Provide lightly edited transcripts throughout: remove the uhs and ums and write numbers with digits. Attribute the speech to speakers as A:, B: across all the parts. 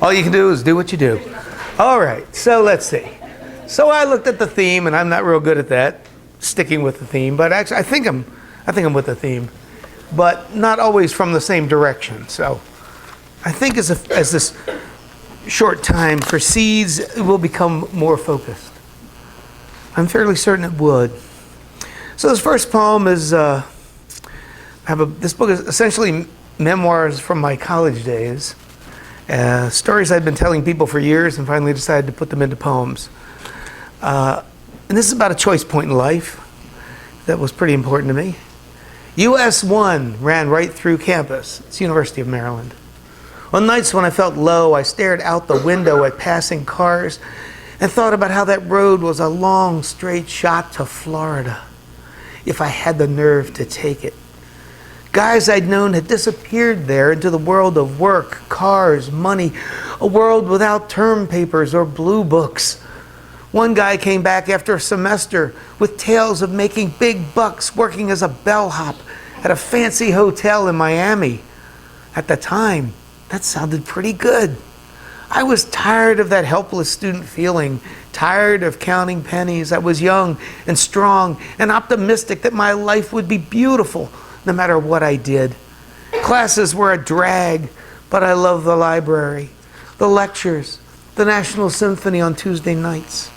A: All you can do is do what you do. All right, so let's see. So I looked at the theme, and I'm not real good at that, sticking with the theme. But actually, I think I'm with the theme, but not always from the same direction. So I think as this short time proceeds, it will become more focused. I'm fairly certain it would. So this first poem is, this book is essentially memoirs from my college days. Stories I'd been telling people for years and finally decided to put them into poems. And this is about a choice point in life that was pretty important to me. US 1 ran right through campus. It's University of Maryland. On nights when I felt low, I stared out the window at passing cars and thought about how that road was a long, straight shot to Florida, if I had the nerve to take it. Guys I'd known had disappeared there into the world of work, cars, money, a world without term papers or blue books. One guy came back after a semester with tales of making big bucks working as a bellhop at a fancy hotel in Miami. At the time, that sounded pretty good. I was tired of that helpless student feeling, tired of counting pennies. I was young and strong and optimistic that my life would be beautiful no matter what I did. Classes were a drag, but I loved the library, the lectures, the National Symphony on Tuesday nights.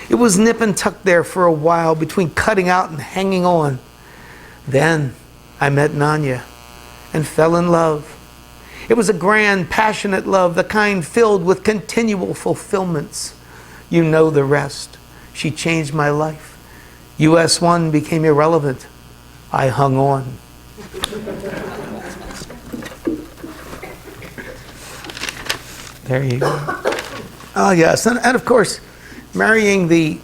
A: It was nip and tuck there for a while between cutting out and hanging on. Then I met Nanya and fell in love. It was a grand, passionate love, the kind filled with continual fulfillments. You know the rest. She changed my life. US 1 became irrelevant. I hung on. There you go. Oh, yes. And of course, marrying the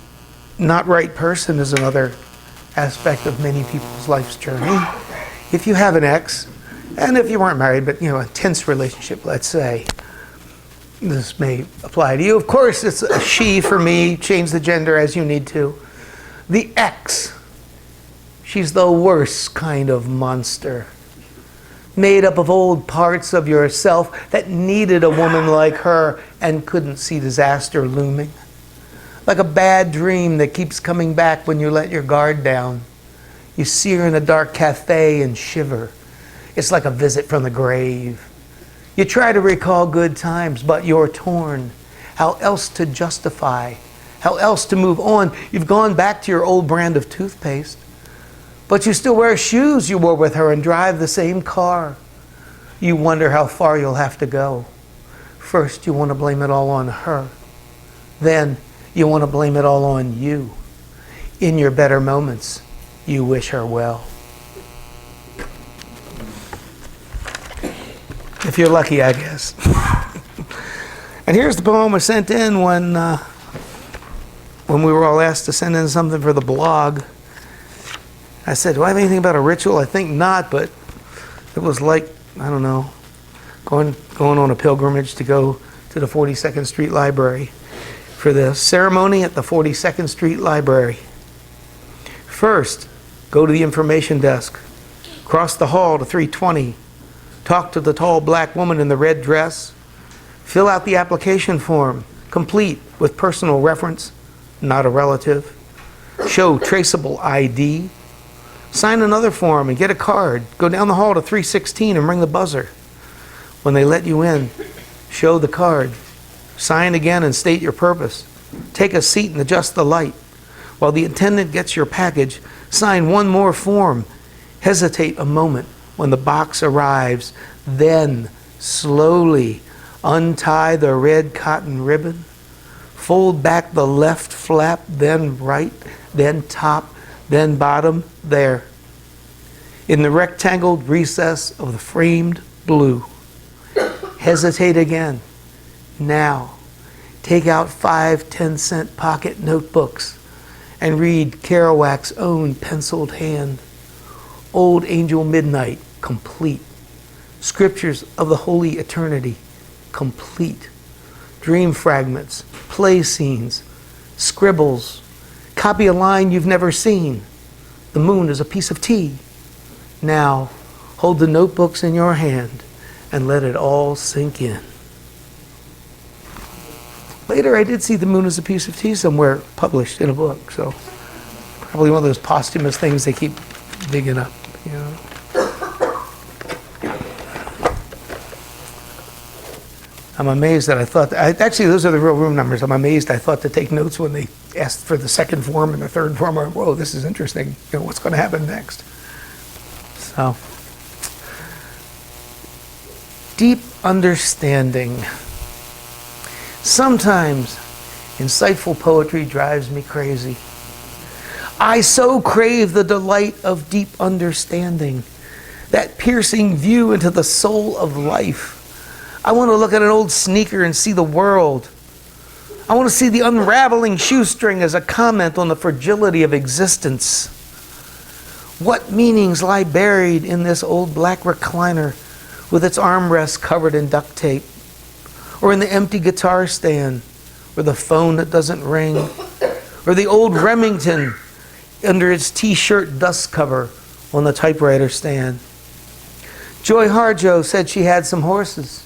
A: not right person is another aspect of many people's life's journey. If you have an ex, and if you weren't married, but a tense relationship, let's say, this may apply to you. Of course, it's a she for me. Change the gender as you need to. The ex, she's the worst kind of monster. Made up of old parts of yourself that needed a woman like her and couldn't see disaster looming. Like a bad dream that keeps coming back when you let your guard down. You see her in a dark cafe and shiver. It's like a visit from the grave. You try to recall good times, but you're torn. How else to justify? How else to move on? You've gone back to your old brand of toothpaste, but you still wear shoes you wore with her and drive the same car. You wonder how far you'll have to go. First, you want to blame it all on her. Then, you want to blame it all on you. In your better moments, you wish her well. If you're lucky, I guess. And here's the poem I sent in when we were all asked to send in something for the blog. I said, do I have anything about a ritual? I think not, but it was like, I don't know, going on a pilgrimage to go to the 42nd Street Library for the ceremony at the 42nd Street Library. First, go to the information desk, cross the hall to 320, talk to the tall black woman in the red dress, fill out the application form, complete with personal reference, not a relative, show traceable ID, sign another form and get a card, go down the hall to 316 and ring the buzzer. When they let you in, show the card, sign again and state your purpose, take a seat and adjust the light. While the attendant gets your package, sign one more form, hesitate a moment when the box arrives, then slowly untie the red cotton ribbon, fold back the left flap, then right, then top, then bottom, there. In the rectangled recess of the framed blue, hesitate again. Now, take out 5 10-cent pocket notebooks and read Kerouac's own penciled hand. Old Angel Midnight, complete. Scriptures of the Holy Eternity, complete. Dream fragments, play scenes, scribbles. Copy a line you've never seen. The moon is a piece of tea. Now, hold the notebooks in your hand and let it all sink in. Later, I did see The Moon is a Piece of Tea somewhere published in a book, so probably one of those posthumous things they keep digging up, you know. I'm amazed that I thought, actually those are the real room numbers. I'm amazed I thought to take notes when they asked for the second form and the third form. I went, whoa, this is interesting. You know, what's going to happen next? So, deep understanding. Sometimes insightful poetry drives me crazy. I so crave the delight of deep understanding, that piercing view into the soul of life. I want to look at an old sneaker and see the world. I want to see the unraveling shoestring as a comment on the fragility of existence. What meanings lie buried in this old black recliner with its armrests covered in duct tape? Or in the empty guitar stand? Or the phone that doesn't ring? Or the old Remington under its t-shirt dust cover on the typewriter stand? Joy Harjo said she had some horses.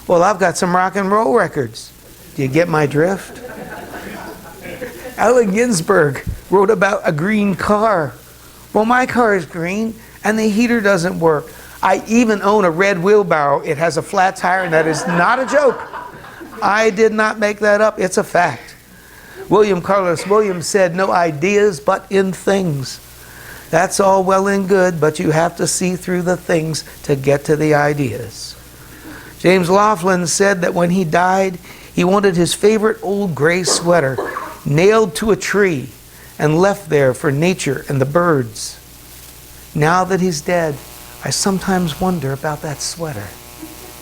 A: Well, I've got some rock and roll records. Do you get my drift? Allen Ginsberg wrote about a green car. Well, my car is green and the heater doesn't work. I even own a red wheelbarrow. It has a flat tire, and that is not a joke. I did not make that up. It's a fact. William Carlos Williams said, no ideas but in things. That's all well and good, but you have to see through the things to get to the ideas. James Laughlin said that when he died, he wanted his favorite old gray sweater nailed to a tree and left there for nature and the birds. Now that he's dead, I sometimes wonder about that sweater.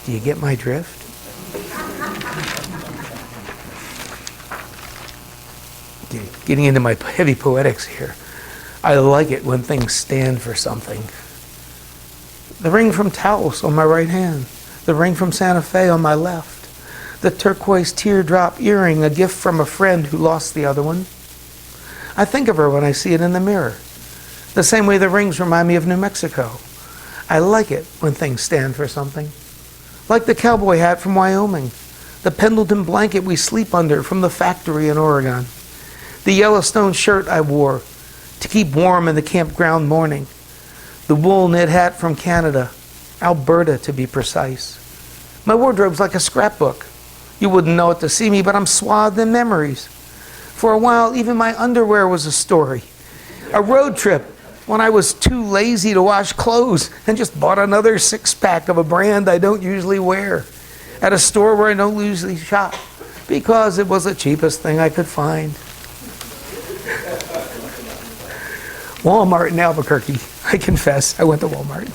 A: Do you get my drift? Getting into my heavy poetics here. I like it when things stand for something. The ring from Taos on my right hand. The ring from Santa Fe on my left. The turquoise teardrop earring, a gift from a friend who lost the other one. I think of her when I see it in the mirror. The same way the rings remind me of New Mexico. I like it when things stand for something. Like the cowboy hat from Wyoming. The Pendleton blanket we sleep under from the factory in Oregon. The Yellowstone shirt I wore to keep warm in the campground morning. The wool knit hat from Canada, Alberta to be precise. My wardrobe's like a scrapbook. You wouldn't know it to see me, but I'm swathed in memories. For a while, even my underwear was a story. A road trip when I was too lazy to wash clothes and just bought another six-pack of a brand I don't usually wear at a store where I don't usually shop because it was the cheapest thing I could find. Walmart in Albuquerque. I confess, I went to Walmart.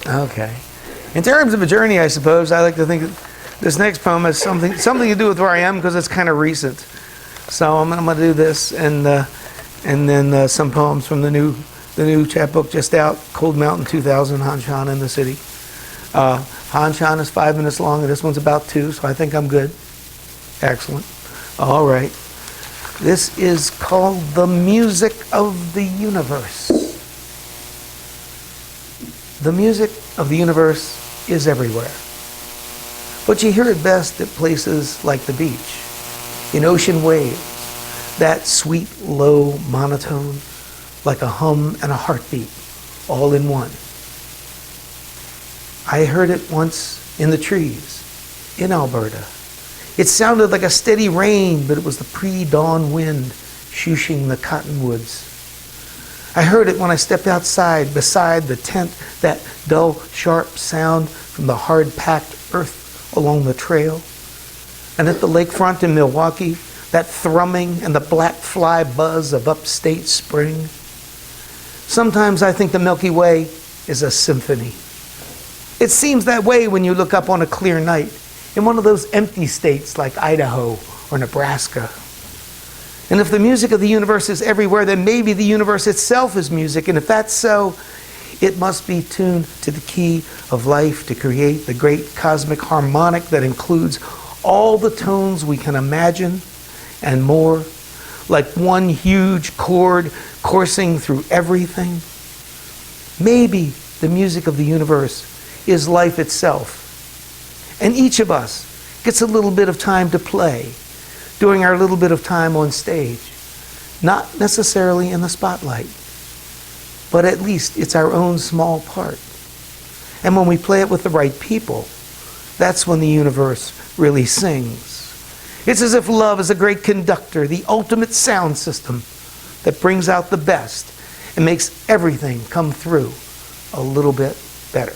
A: Okay. In terms of a journey, I suppose, I like to think this next poem has something to do with where I am because it's kind of recent. So I'm going to do this and then some poems from the new chapbook just out, Cold Mountain 2000, Hanshan in the City. Hanshan is 5 minutes long and this one's about 2, so I think I'm good. Excellent. All right. This is called The Music of the Universe. The music of the universe is everywhere. But you hear it best at places like the beach, in ocean waves, that sweet, low monotone, like a hum and a heartbeat, all in one. I heard it once in the trees, in Alberta. It sounded like a steady rain, but it was the pre-dawn wind shushing the cottonwoods. I heard it when I stepped outside beside the tent, that dull, sharp sound from the hard-packed earth along the trail. And at the lakefront in Milwaukee, that thrumming and the black fly buzz of upstate spring. Sometimes I think the Milky Way is a symphony. It seems that way when you look up on a clear night in one of those empty states like Idaho or Nebraska. And if the music of the universe is everywhere, then maybe the universe itself is music. And if that's so, it must be tuned to the key of life to create the great cosmic harmonic that includes all the tones we can imagine and more, like one huge chord coursing through everything. Maybe the music of the universe is life itself. And each of us gets a little bit of time to play during our little bit of time on stage. Not necessarily in the spotlight, but at least it's our own small part. And when we play it with the right people, that's when the universe really sings. It's as if love is a great conductor, the ultimate sound system that brings out the best and makes everything come through a little bit better.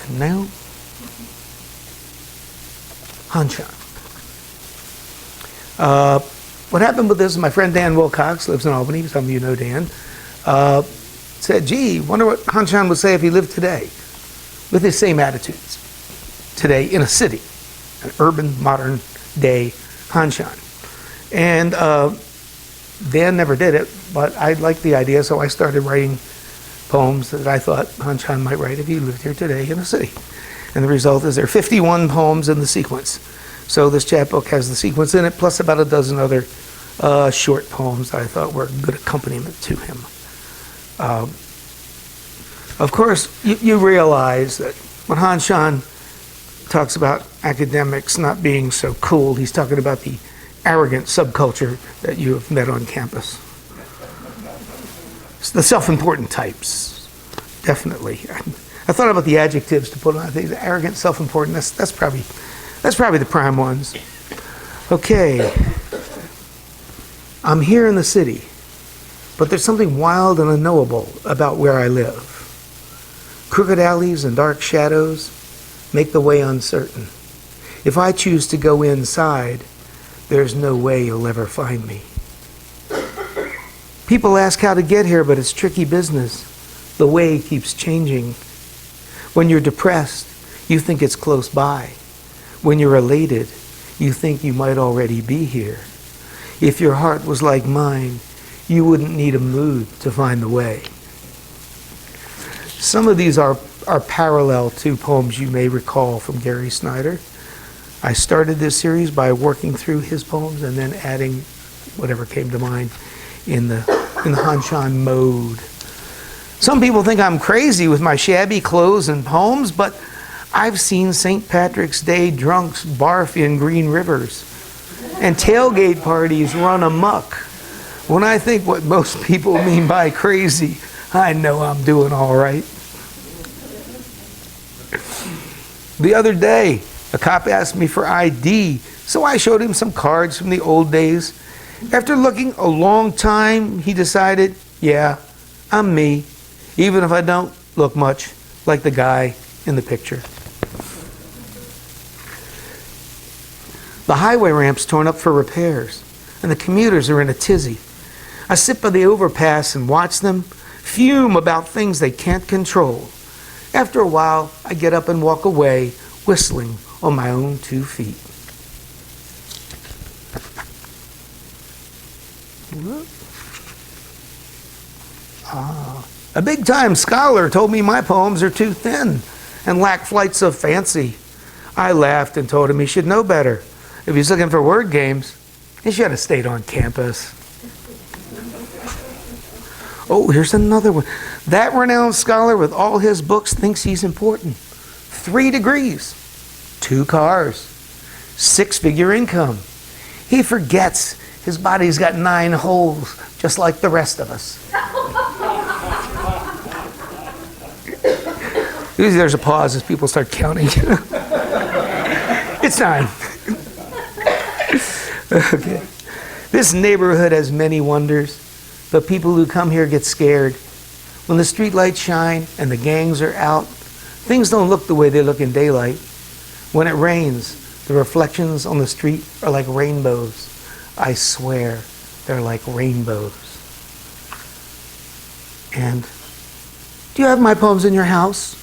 A: And now, Hanshan. What happened with this is my friend Dan Wilcox lives in Albany. Some of you know Dan. Said, gee, wonder what Hanshan would say if he lived today with his same attitudes today in a city, an urban, modern day Hanshan. And Dan never did it, but I liked the idea, so I started writing poems that I thought Hanshan might write if he lived here today in a city. And the result is there are 51 poems in the sequence. So this chapbook has the sequence in it, plus about a dozen other short poems that I thought were a good accompaniment to him. Of course, you realize that when Hanshan talks about academics not being so cool, he's talking about the arrogant subculture that you have met on campus. It's the self-important types, definitely. I thought about the adjectives to put on. I think arrogant, self-important. That's probably the prime ones. Okay, I'm here in the city, but there's something wild and unknowable about where I live. Crooked alleys and dark shadows make the way uncertain. If I choose to go inside, there's no way you'll ever find me. People ask how to get here, but it's tricky business. The way keeps changing. When you're depressed, you think it's close by. When you're elated, you think you might already be here. If your heart was like mine, you wouldn't need a mood to find the way. Some of these are parallel to poems you may recall from Gary Snyder. I started this series by working through his poems and then adding whatever came to mind in the Hanshan mode. Some people think I'm crazy with my shabby clothes and poems, but I've seen St. Patrick's Day drunks barf in green rivers and tailgate parties run amok. When I think what most people mean by crazy, I know I'm doing all right. The other day, a cop asked me for ID, so I showed him some cards from the old days. After looking a long time, he decided, yeah, I'm me, even if I don't look much like the guy in the picture. The highway ramp's torn up for repairs, and the commuters are in a tizzy. I sit by the overpass and watch them fume about things they can't control. After a while, I get up and walk away, whistling on my own 2 feet. A big-time scholar told me my poems are too thin and lack flights of fancy. I laughed and told him he should know better. If he's looking for word games, he should have stayed on campus. Oh, here's another one. That renowned scholar with all his books thinks he's important. 3 degrees, 2 cars, 6-figure income. He forgets his body's got 9 holes, just like the rest of us. Usually there's a pause as people start counting. It's 9. Okay. This neighborhood has many wonders, but people who come here get scared. When the streetlights shine and the gangs are out, things don't look the way they look in daylight. When it rains, the reflections on the street are like rainbows. I swear, they're like rainbows. And do you have my poems in your house?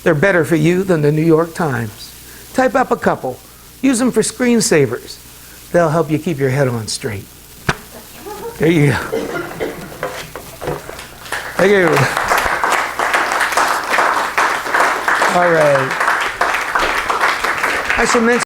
A: They're better for you than the New York Times. Type up a couple. Use them for screensavers. They'll help you keep your head on straight. There you go. Thank you. All right. I should mention